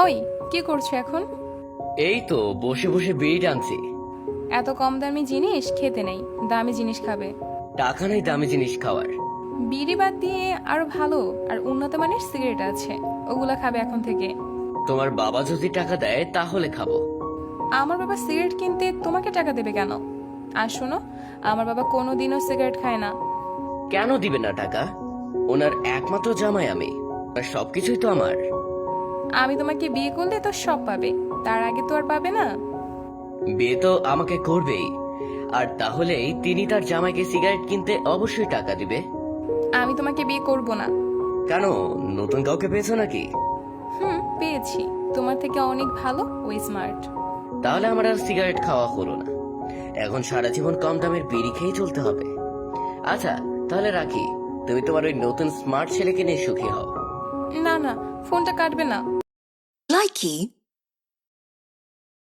ওই, কি করছো এখন? এই তো বসে বসে বিড়ি টানছি। এত কম দামি জিনিস খেতে নেই, দামি জিনিস খাবে। টাকা নেই দামি জিনিস খাওয়ার। বিড়ি বাদ দিয়ে আরো ভালো আর উন্নত মানের সিগারেট আছে, ওগুলা খাবে এখন থেকে। তোমার বাবা যদি টাকা দেয় তাহলে খাবো। আমার বাবা সিগারেট কিনতে তোমাকে টাকা দেবে কেন? আর শোনো, আমার বাবা কোনোদিনও সিগারেট খায় না। কেন দিবে না টাকা? ওনার একমাত্র জামাই আমি, আর সবকিছুই তো আমার। আমি তোমাকে বিয়ে করলে তো সব পাবে, তার আগে তো আর পাবে না। বিয়ে তো আমাকে করবেই, আর তাহলেই তিনি তার জামাইকে সিগারেট কিনতে অবশ্যই টাকা দিবে। আমি তোমাকে বিয়ে করব না। কেন, নতুন কাউকে পেয়েছো নাকি? পেয়েছি, তোমার থেকে অনেক ভালো, ওই স্মার্ট। তাহলে আমার আর সিগারেট খাওয়া হলো না। এখন সারা জীবন কম দামের বিড়ি খেয়ে চলতে হবে। আচ্ছা, তাহলে রাখি। তুমি তোমার ওই নতুন স্মার্ট ছেলেকে নিয়ে সুখী হও। না না, ফোনটা কাটবে না। Likey